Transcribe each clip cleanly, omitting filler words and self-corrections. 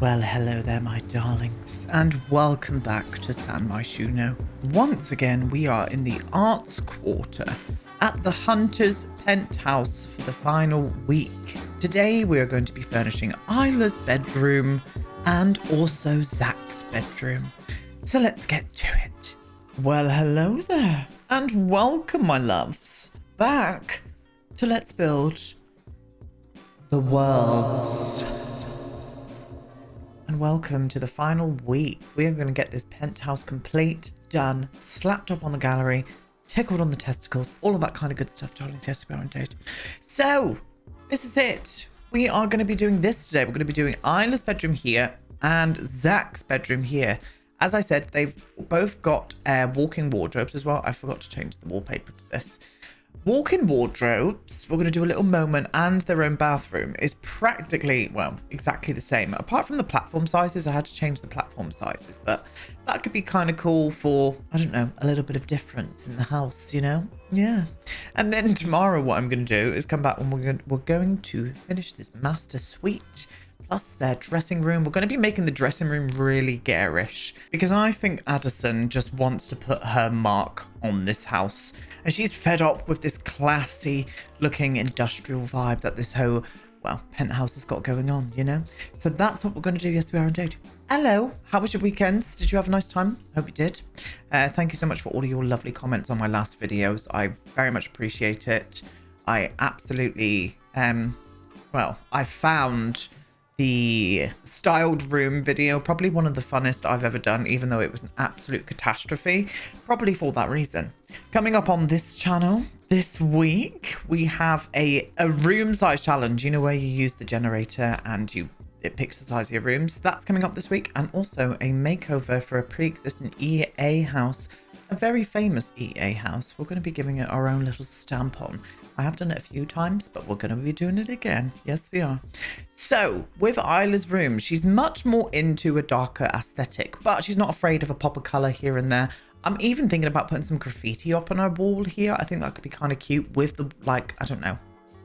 Well, hello there, my darlings, and welcome back to San Myshuno. Once again, we are in the Arts Quarter at the Hunter's Penthouse for the final week. Today, we are going to be furnishing Isla's bedroom and also Zach's bedroom. So let's get to it. Well, hello there, and welcome, my loves, back to Let's Build the Worlds. And welcome to the final week. We are going to get this penthouse complete, done, slapped up on the gallery, tickled on the testicles, all of that kind of good stuff, darling. Yes, we are indeed. So, this is it. We are going to be doing this today. We're going to be doing Isla's bedroom here and Zach's bedroom here. As I said, they've both got walk-in wardrobes as well. I forgot to change the wallpaper to this. Walk-in wardrobes, we're going to do a little moment, and their own bathroom is practically, well, exactly the same. Apart from the platform sizes, I had to change the platform sizes, but that could be kind of cool for, I don't know, a little bit of difference in the house, you know? Yeah. And then tomorrow what I'm going to do is come back and we're going to finish this master suite. Plus their dressing room. We're going to be making the dressing room really garish because I think Addison just wants to put her mark on this house. And she's fed up with this classy looking industrial vibe that this whole, well, penthouse has got going on, you know? So that's what we're going to do. Yes, we are indeed. Hello. How was your weekends? Did you have a nice time? Hope you did. Thank you so much for all of your lovely comments on my last videos. I very much appreciate it. I absolutely, well, I found the styled room video probably one of the funnest I've ever done, even though it was an absolute catastrophe, probably for that reason. Coming up on this channel this week, we have a room size challenge, you know, where you use the generator and it picks the size of your rooms. That's coming up this week, and also a makeover for a pre-existing EA house, a very famous EA house. We're going to be giving it our own little stamp on. I have done it a few times, but we're going to be doing it again. Yes, we are. So, with Isla's room, she's much more into a darker aesthetic, but she's not afraid of a pop of colour here and there. I'm even thinking about putting some graffiti up on her wall here. I think that could be kind of cute with the, like, I don't know,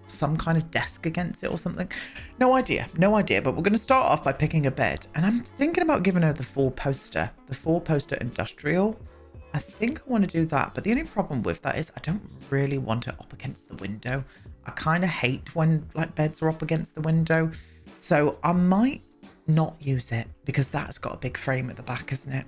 some kind of desk against it or something. No idea, but we're going to start off by picking a bed. And I'm thinking about giving her the four-poster industrial. I think I want to do that, but the only problem with that is I don't really want it up against the window. I kind of hate when like beds are up against the window, so I might not use it because that's got a big frame at the back, isn't it?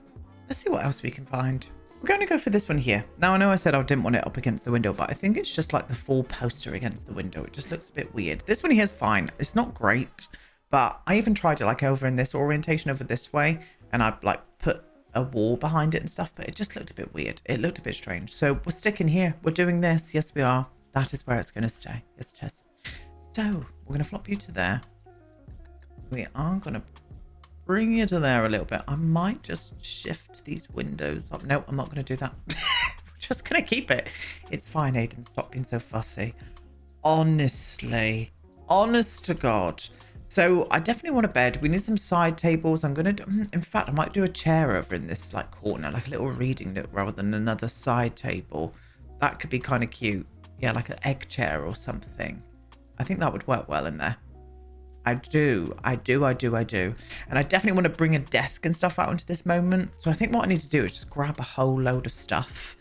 Let's see what else we can find. We're going to go for this one here. Now, I know I said I didn't want it up against the window, but I think it's just like the full poster against the window. It just looks a bit weird. This one here is fine. It's not great, but I even tried it like over in this orientation over this way, and I like put a wall behind it and stuff, but it just looked a bit weird. It looked a bit strange. So we're sticking here. We're doing this. Yes, we are. That is where it's going to stay. Yes, it is. So we're going to flop you to there. We are going to bring you to there a little bit. I might just shift these windows up. No, I'm not going to do that. We're just going to keep it. It's fine, Aiden. Stop being so fussy. Honestly. Honest to God. So I definitely want a bed. We need some side tables. I'm going to do, in fact, I might do a chair over in this like corner, like a little reading nook rather than another side table. That could be kind of cute. Yeah, like an egg chair or something. I think that would work well in there. I do. And I definitely want to bring a desk and stuff out into this moment. So I think what I need to do is just grab a whole load of stuff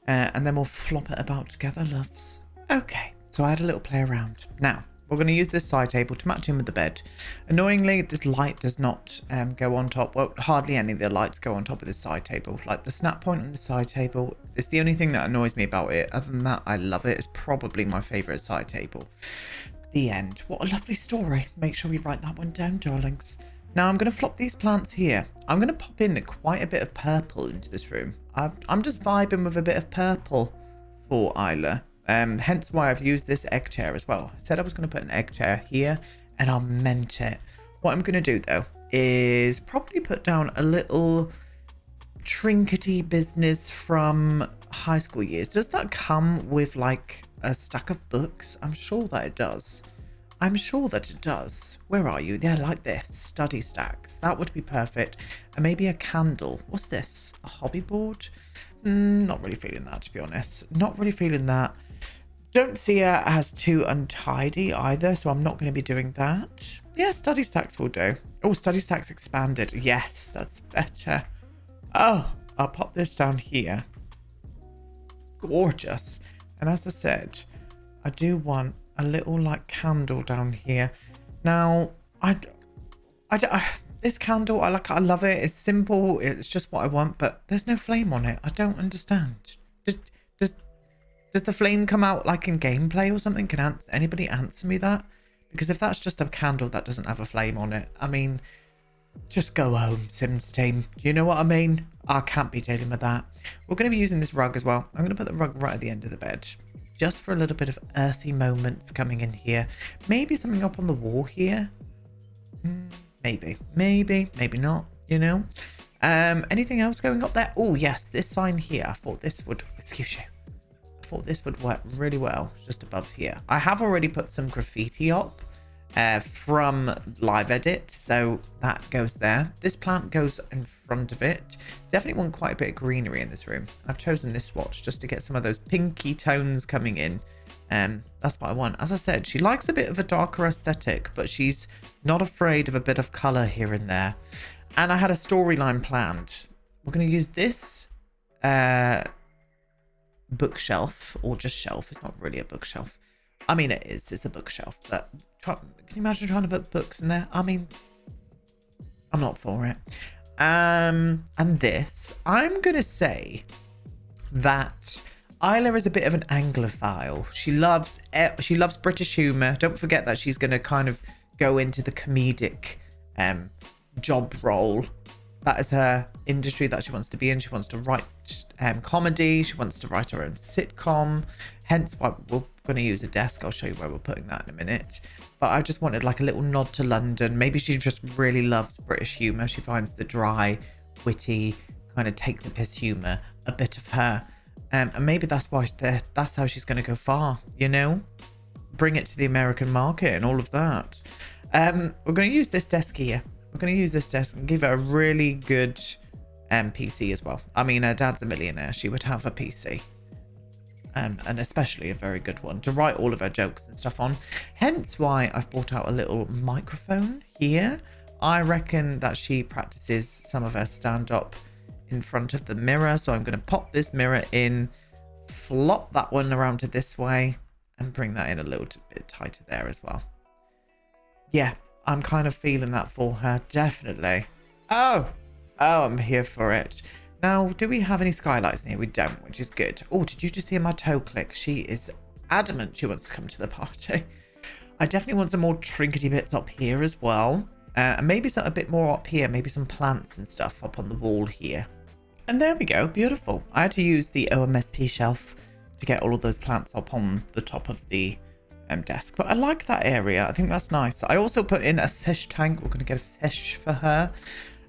and then we'll flop it about together, loves. Okay, so I had a little play around. Now, we're going to use this side table to match in with the bed. Annoyingly, this light does not go on top. Well, hardly any of the lights go on top of this side table. Like the snap point on the side table, it's the only thing that annoys me about it. Other than that, I love it. It's probably my favourite side table. The end. What a lovely story. Make sure we write that one down, darlings. Now I'm going to flop these plants here. I'm going to pop in quite a bit of purple into this room. I'm just vibing with a bit of purple for Isla. Hence why I've used this egg chair as well. I said I was going to put an egg chair here, and I meant it. What I'm going to do, though, is probably put down a little trinkety business from high school years. Does that come with, like, a stack of books? I'm sure that it does. Where are you? Yeah, like this. Study stacks. That would be perfect. And maybe a candle. What's this? A hobby board? Not really feeling that, to be honest. Not really feeling that. Don't see her as too untidy either, so I'm not going to be doing that. Yeah, study stacks will do. Oh, study stacks expanded. Yes, that's better. Oh, I'll pop this down here. Gorgeous. And as I said, I do want a little like candle down here. Now, this candle, I love it. It's simple. It's just what I want, but there's no flame on it. I don't understand. Does the flame come out like in gameplay or something? Can anybody answer me that? Because if that's just a candle that doesn't have a flame on it, I mean, just go home, Sims team. Do you know what I mean? I can't be dealing with that. We're going to be using this rug as well. I'm going to put the rug right at the end of the bed, just for a little bit of earthy moments coming in here. Maybe something up on the wall here. Maybe not, you know. Anything else going up there? Oh yes, this sign here. I thought this would, excuse you, I thought this would work really well just above here. I have already put some graffiti up from live edit, so that goes there. This plant goes in front of it. Definitely want quite a bit of greenery in this room. I've chosen this swatch just to get some of those pinky tones coming in. That's what I want. As I said, she likes a bit of a darker aesthetic, but she's not afraid of a bit of color here and there. And I had a storyline planned. We're going to use this bookshelf, or just shelf. It's not really a bookshelf. I mean, it is. It's a bookshelf. But can you imagine trying to put books in there? I mean, I'm not for it. And this, I'm going to say that Isla is a bit of an Anglophile. She loves British humour. Don't forget that she's going to kind of go into the comedic job role. That is her industry that she wants to be in. She wants to write comedy. She wants to write her own sitcom. Hence why we're going to use a desk. I'll show you where we're putting that in a minute. But I just wanted like a little nod to London. Maybe she just really loves British humour. She finds the dry, witty, kind of take the piss humour a bit of her. And maybe that's why that's how she's going to go far, you know? Bring it to the American market and all of that. We're going to use this desk here. We're going to use this desk and give her a really good PC as well. I mean, her dad's a millionaire. She would have a PC. And especially a very good one to write all of her jokes and stuff on. Hence why I've brought out a little microphone here. I reckon that she practices some of her stand-up in front of the mirror. So I'm going to pop this mirror in, flop that one around to this way, and bring that in a little bit tighter there as well. Yeah, I'm kind of feeling that for her, definitely. Oh, I'm here for it. Now, do we have any skylights in here? We don't, which is good. Oh, did you just see my toe click? She is adamant she wants to come to the party. I definitely want some more trinkety bits up here as well. And maybe a bit more up here. Maybe some plants and stuff up on the wall here. And there we go. Beautiful. I had to use the OMSP shelf to get all of those plants up on the top of the desk. But I like that area. I think that's nice. I also put in a fish tank. We're going to get a fish for her.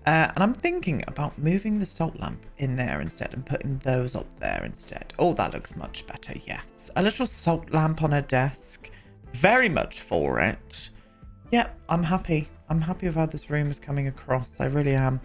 And I'm thinking about moving the salt lamp in there instead and putting those up there instead. Oh, that looks much better. Yes. A little salt lamp on her desk. Very much for it. Yep, I'm happy. I'm happy with how this room is coming across. I really am.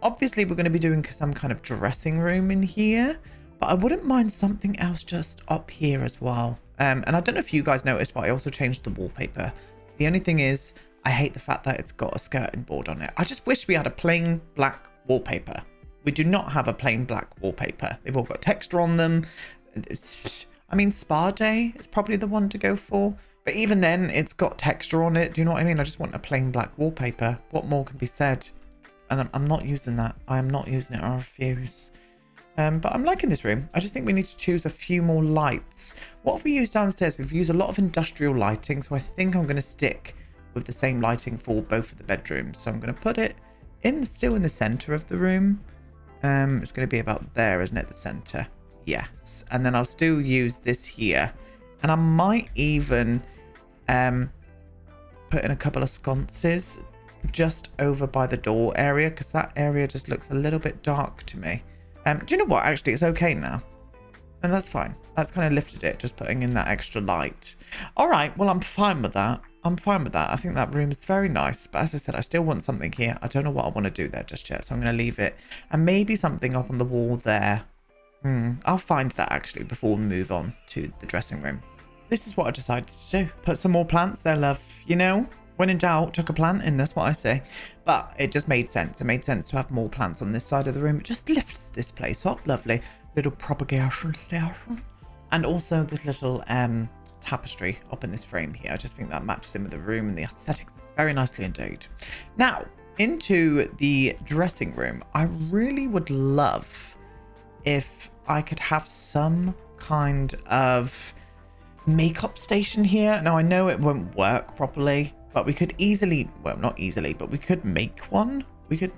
Obviously, we're going to be doing some kind of dressing room in here. But I wouldn't mind something else just up here as well. And I don't know if you guys noticed, but I also changed the wallpaper. The only thing is, I hate the fact that it's got a skirting board on it. I just wish we had a plain black wallpaper. We do not have a plain black wallpaper. They've all got texture on them. I mean, Spa Day is probably the one to go for. But even then, it's got texture on it. Do you know what I mean? I just want a plain black wallpaper. What more can be said? And I'm not using that. I am not using it. I refuse. But I'm liking this room. I just think we need to choose a few more lights. What have we used downstairs? We've used a lot of industrial lighting. So I think I'm going to stick with the same lighting for both of the bedrooms. So I'm going to put it still in the center of the room. It's going to be about there, isn't it? The center. Yes. And then I'll still use this here. And I might even put in a couple of sconces just over by the door area, because that area just looks a little bit dark to me. Do you know what? Actually, it's okay now. And that's fine. That's kind of lifted it, just putting in that extra light. All right. Well, I'm fine with that. I'm fine with that. I think that room is very nice. But as I said, I still want something here. I don't know what I want to do there just yet. So I'm going to leave it. And maybe something up on the wall there. I'll find that actually before we move on to the dressing room. This is what I decided to do. Put some more plants there, love. You know, when in doubt, chuck a plant in. That's what I say. But it just made sense. It made sense to have more plants on this side of the room. It just lifts this place up. Lovely. Little propagation station. And also this little tapestry up in this frame here. I just think that matches in with the room and the aesthetics very nicely indeed. Now, into the dressing room. I really would love if I could have some kind of makeup station here. Now, I know it won't work properly, but we could easily, well, not easily, but we could make one. We could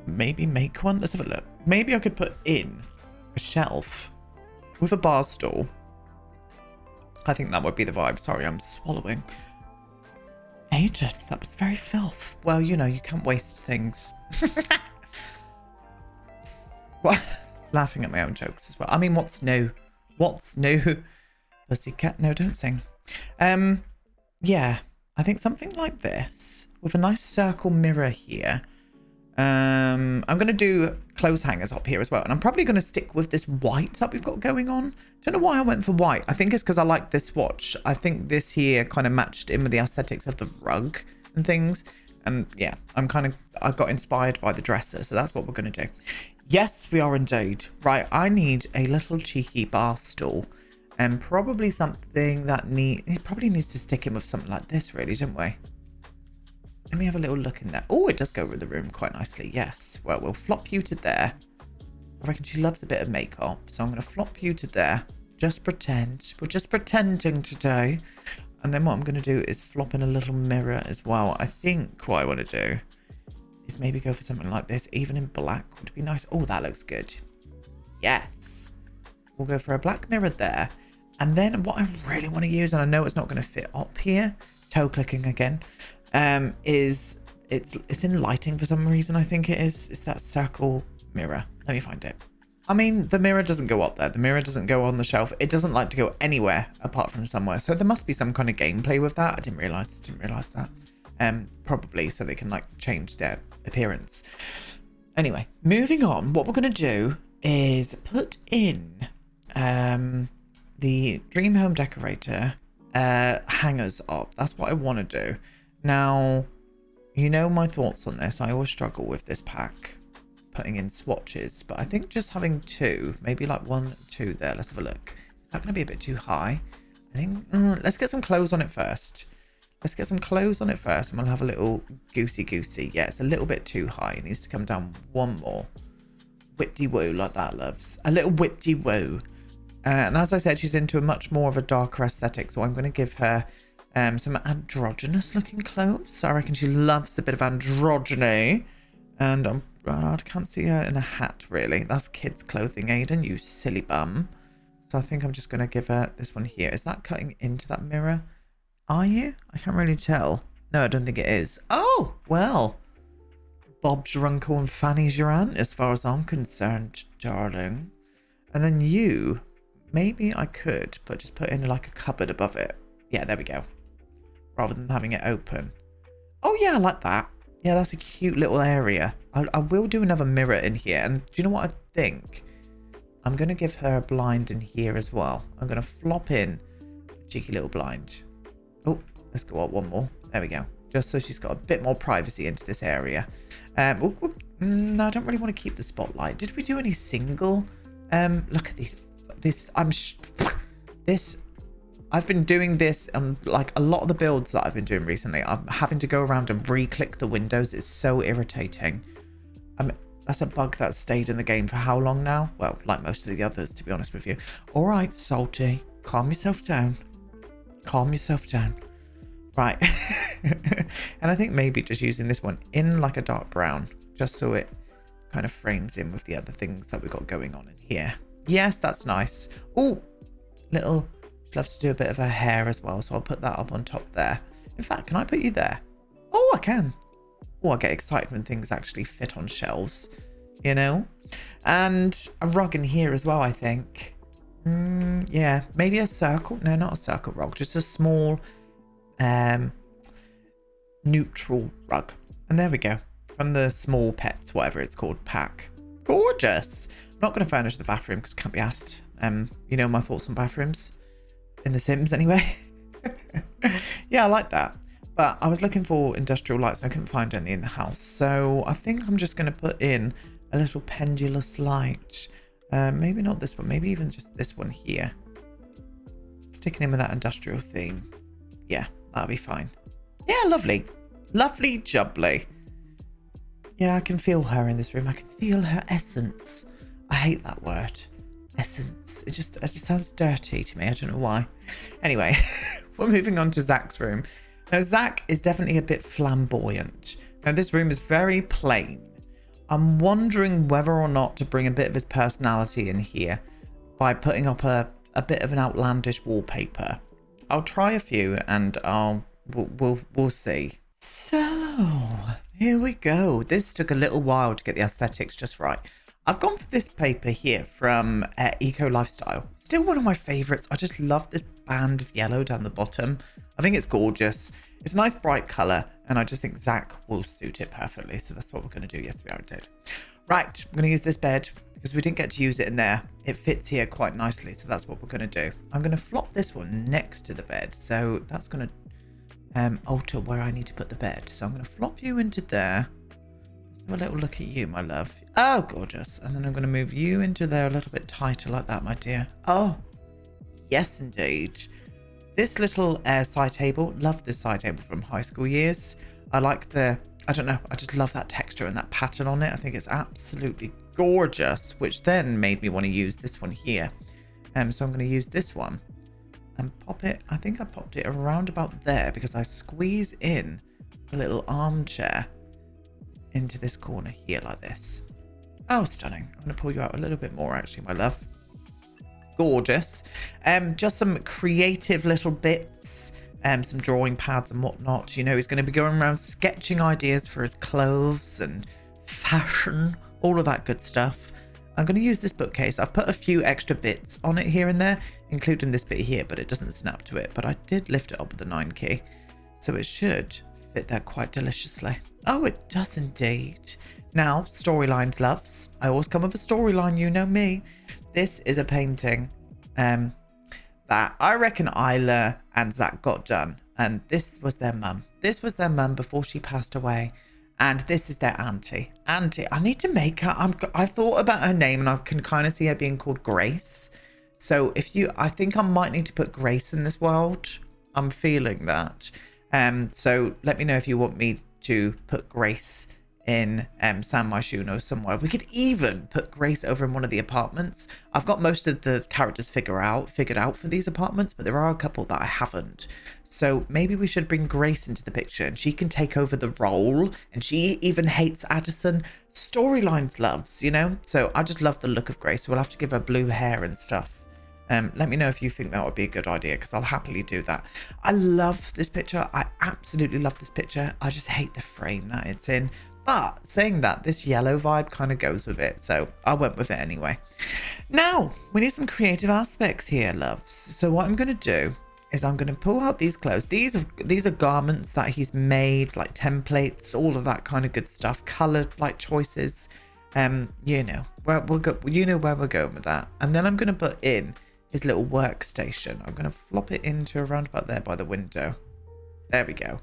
maybe make one. Let's have a look. Maybe I could put in a shelf with a bar stool. I think that would be the vibe. Sorry, I'm swallowing. Aiden, that was very filth. Well, you know, you can't waste things. What? Laughing at my own jokes as well. I mean, what's new? What's new? Pussycat, no, don't sing. Yeah, I think something like this with a nice circle mirror here. I'm going to do clothes hangers up here as well. And I'm probably going to stick with this white that we've got going on. Don't know why I went for white. I think it's because I like this swatch. I think this here kind of matched in with the aesthetics of the rug and things. And yeah, I got inspired by the dresser. So that's what we're going to do. Yes, we are indeed. Right, I need a little cheeky bar stool. And probably something that it probably needs to stick in with something like this, really, don't we? Let me have a little look in there. Oh, it does go with the room quite nicely. Yes. Well, we'll flop you to there. I reckon she loves a bit of makeup. So I'm going to flop you to there. Just pretend. We're just pretending today. And then what I'm going to do is flop in a little mirror as well. I think what I want to do is maybe go for something like this. Even in black would be nice. Oh, that looks good. Yes. We'll go for a black mirror there. And then what I really want to use, and I know it's not going to fit up here. Toe clicking again. Is it's in lighting for some reason. I think it is. It's that circle mirror. Let me find it. I mean, the mirror doesn't go up there. The mirror doesn't go on the shelf. It doesn't like to go anywhere apart from somewhere. So there must be some kind of gameplay with that. I didn't realize that. Probably so they can like change their appearance. Anyway, moving on. What we're gonna do is put in the Dream Home Decorator hangers up. That's what I want to do. Now, you know my thoughts on this. I always struggle with this pack, putting in swatches, but I think just having two, maybe like 1, 2 there. Let's have a look. Is that going to be a bit too high? I think, let's get some clothes on it first. Let's get some clothes on it first, and we'll have a little goosey. Yeah, it's a little bit too high. It needs to come down one more. Whip-de-woo, like that, loves. A little whip-de-woo. And as I said, she's into a much more of a darker aesthetic, so I'm going to give her some androgynous looking clothes. So I reckon she loves a bit of androgyny. And I can't see her in a hat, really. That's kids' clothing, Aiden, you silly bum. So I think I'm just going to give her this one here. Is that cutting into that mirror? Are you? I can't really tell. No, I don't think it is. Oh, well. Bob's your uncle and Fanny's your aunt, as far as I'm concerned, darling. And then you, maybe I could, but just put in like a cupboard above it. Yeah, there we go. Rather than having it open. Oh, yeah, I like that. Yeah, that's a cute little area. I will do another mirror in here. And do you know what I think? I'm going to give her a blind in here as well. I'm going to flop in a cheeky little blind. Oh, let's go up one more. There we go. Just so she's got a bit more privacy into this area. No, I don't really want to keep the spotlight. Did we do any single? Look at these. I've been doing this like a lot of the builds that I've been doing recently. I'm having to go around and re-click the windows. It's so irritating. That's a bug that's stayed in the game for how long now? Well, like most of the others, to be honest with you. All right, Salty, calm yourself down. Calm yourself down. Right. And I think maybe just using this one in like a dark brown, just so it kind of frames in with the other things that we've got going on in here. Yes, that's nice. Oh, little... She loves to do a bit of her hair as well, so I'll put that up on top there. In fact, can I put you there? Oh, I can. Oh, I get excited when things actually fit on shelves, you know? And a rug in here as well, I think. Yeah, maybe a circle. No, not a circle rug, just a small neutral rug. And there we go. From the Small Pets, whatever it's called, pack. Gorgeous. I'm not going to furnish the bathroom because can't be asked. You know my thoughts on bathrooms in The Sims anyway. Yeah, I like that. But I was looking for industrial lights and I couldn't find any in the house. So I think I'm just going to put in a little pendulous light. Maybe not this one, maybe even just this one here. Sticking in with that industrial theme. Yeah, that'll be fine. Yeah, lovely. Lovely jubbly. Yeah, I can feel her in this room. I can feel her essence. I hate that word. Essence. It just sounds dirty to me. I don't know why. Anyway, we're moving on to Zach's room. Now, Zach is definitely a bit flamboyant. Now, this room is very plain. I'm wondering whether or not to bring a bit of his personality in here by putting up a bit of an outlandish wallpaper. I'll try a few and we'll see. So, here we go. This took a little while to get the aesthetics just right. I've gone for this paper here from Eco Lifestyle. Still one of my favorites. I just love this band of yellow down the bottom. I think it's gorgeous. It's a nice bright color, and I just think Zach will suit it perfectly. So that's what we're going to do. Yes, we are indeed. Right, I'm going to use this bed because we didn't get to use it in there. It fits here quite nicely, so that's what we're going to do. I'm going to flop this one next to the bed, so that's going to alter where I need to put the bed. So I'm going to flop you into there. Have a little look at you, my love. Oh, gorgeous. And then I'm going to move you into there a little bit tighter like that, my dear. Oh, yes, indeed. This little side table, love this side table from high school years. I like I don't know, I just love that texture and that pattern on it. I think it's absolutely gorgeous, which then made me want to use this one here. So I'm going to use this one and pop it. I think I popped it around about there because I squeeze in a little armchair into this corner here like this. Oh, stunning. I'm going to pull you out a little bit more actually, my love. Gorgeous. Just some creative little bits, some drawing pads and whatnot. You know, he's going to be going around sketching ideas for his clothes and fashion, all of that good stuff. I'm going to use this bookcase. I've put a few extra bits on it here and there, including this bit here, but it doesn't snap to it. But I did lift it up with the 9 key, so it should fit there quite deliciously. Oh, it does indeed. Now, storylines, loves. I always come with a storyline, you know me. This is a painting that I reckon Isla and Zach got done. And this was their mum. This was their mum before she passed away. And this is their auntie. Auntie, I need to make her. I've thought about her name and I can kind of see her being called Grace. So I think I might need to put Grace in this world. I'm feeling that. So let me know if you want me to put Grace in San Myshuno somewhere. We could even put Grace over in one of the apartments. I've got most of the characters figured out for these apartments, but there are a couple that I haven't. So maybe we should bring Grace into the picture and she can take over the role, and she even hates Addison. Storylines, loves, you know? So I just love the look of Grace. We'll have to give her blue hair and stuff. Let me know if you think that would be a good idea, because I'll happily do that. I love this picture. I absolutely love this picture. I just hate the frame that it's in. But saying that, this yellow vibe kind of goes with it. So I went with it anyway. Now, we need some creative aspects here, loves. So what I'm going to do is I'm going to pull out these clothes. These are garments that he's made, like templates, all of that kind of good stuff. Colored like choices. You know where we'll go. You know where we're going with that. And then I'm going to put in his little workstation. I'm going to flop it into around about there by the window. There we go.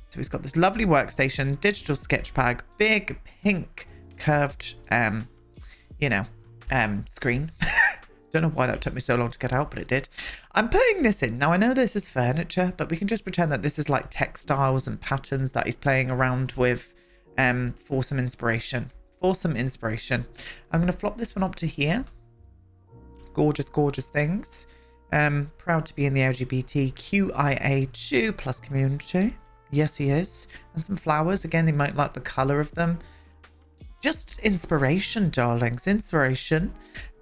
So he's got this lovely workstation, digital sketch pad, big pink curved, screen. Don't know why that took me so long to get out, but it did. I'm putting this in. Now, I know this is furniture, but we can just pretend that this is like textiles and patterns that he's playing around with for some inspiration. I'm going to flop this one up to here. Gorgeous, gorgeous things. Proud to be in the LGBTQIA2+ community. Yes, he is. And some flowers. Again, they might like the colour of them. Just inspiration, darlings. Inspiration.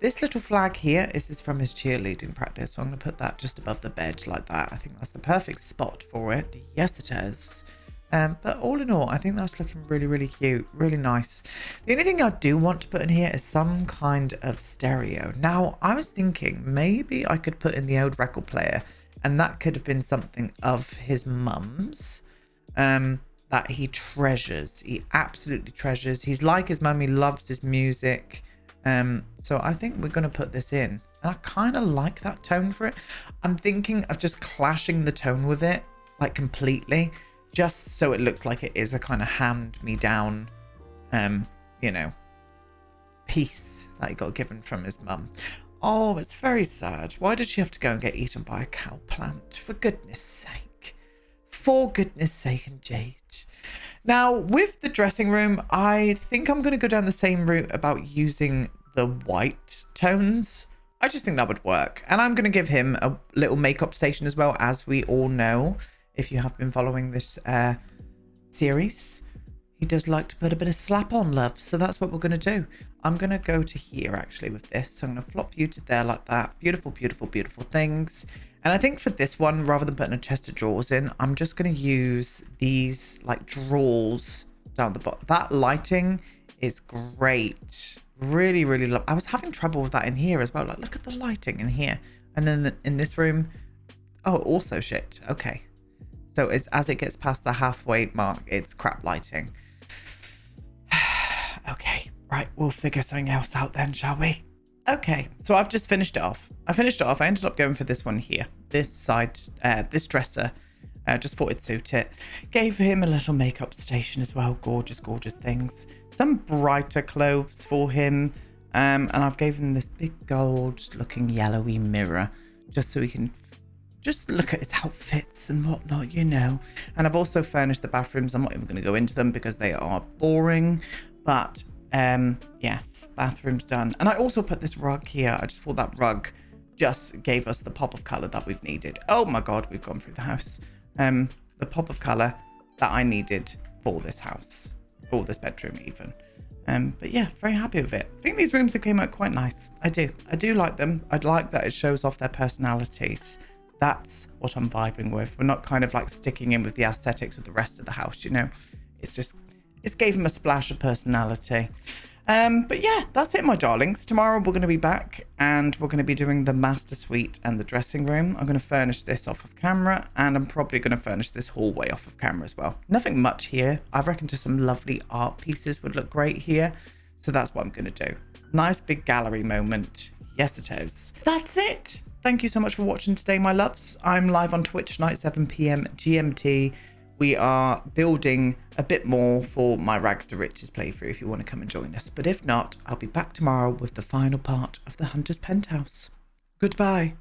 This little flag here, this is from his cheerleading practice. So I'm going to put that just above the bed like that. I think that's the perfect spot for it. Yes, it is. But all in all, I think that's looking really, really cute. Really nice. The only thing I do want to put in here is some kind of stereo. Now, I was thinking maybe I could put in the old record player. And that could have been something of his mum's. That he treasures. He absolutely treasures. He's like his mum. He loves his music. So I think we're going to put this in. And I kind of like that tone for it. I'm thinking of just clashing the tone with it, like completely, just so it looks like it is a kind of hand-me-down, you know, piece that he got given from his mum. Oh, it's very sad. Why did she have to go and get eaten by a cow plant? For goodness sake. For goodness sake, indeed. Now, with the dressing room, I think I'm going to go down the same route about using the white tones. I just think that would work. And I'm going to give him a little makeup station as well, as we all know, if you have been following this series. He does like to put a bit of slap on, love. So that's what we're going to do. I'm going to go to here, actually, with this. So I'm going to flop you to there like that. Beautiful, beautiful, beautiful things. And I think for this one, rather than putting a chest of drawers in, I'm just going to use these, like, drawers down the bottom. That lighting is great. Really, really love. I was having trouble with that in here as well. Like, look at the lighting in here. And then in this room, oh, also shit. Okay. So it's as it gets past the halfway mark, it's crap lighting. Okay, right, we'll figure something else out then, shall we? Okay, so I've just finished it off. I ended up going for this one here. This side, this dresser. Just thought it'd suit it. Gave him a little makeup station as well. Gorgeous, gorgeous things. Some brighter clothes for him. And I've given him this big gold looking yellowy mirror. Just so he can just look at his outfits and whatnot, you know. And I've also furnished the bathrooms. I'm not even going to go into them because they are boring. But yes, bathroom's done. And I also put this rug here. I just thought that rug just gave us the pop of color that we've needed. Oh my God, we've gone through the house. The pop of color that I needed for this house, or this bedroom even. But yeah, very happy with it. I think these rooms have came out quite nice. I do like them. I'd like that it shows off their personalities. That's what I'm vibing with. We're not kind of like sticking in with the aesthetics with the rest of the house, you know. It's gave him a splash of personality. But yeah, that's it, my darlings. Tomorrow we're going to be back and we're going to be doing the master suite and the dressing room. I'm going to furnish this off of camera, and I'm probably going to furnish this hallway off of camera as well. Nothing much here. I reckon just some lovely art pieces would look great here. So that's what I'm going to do. Nice big gallery moment. Yes, it is. That's it. Thank you so much for watching today, my loves. I'm live on Twitch tonight, 7 p.m. GMT. We are building a bit more for my Rags to Riches playthrough if you want to come and join us. But if not, I'll be back tomorrow with the final part of the Hunter's Penthouse. Goodbye.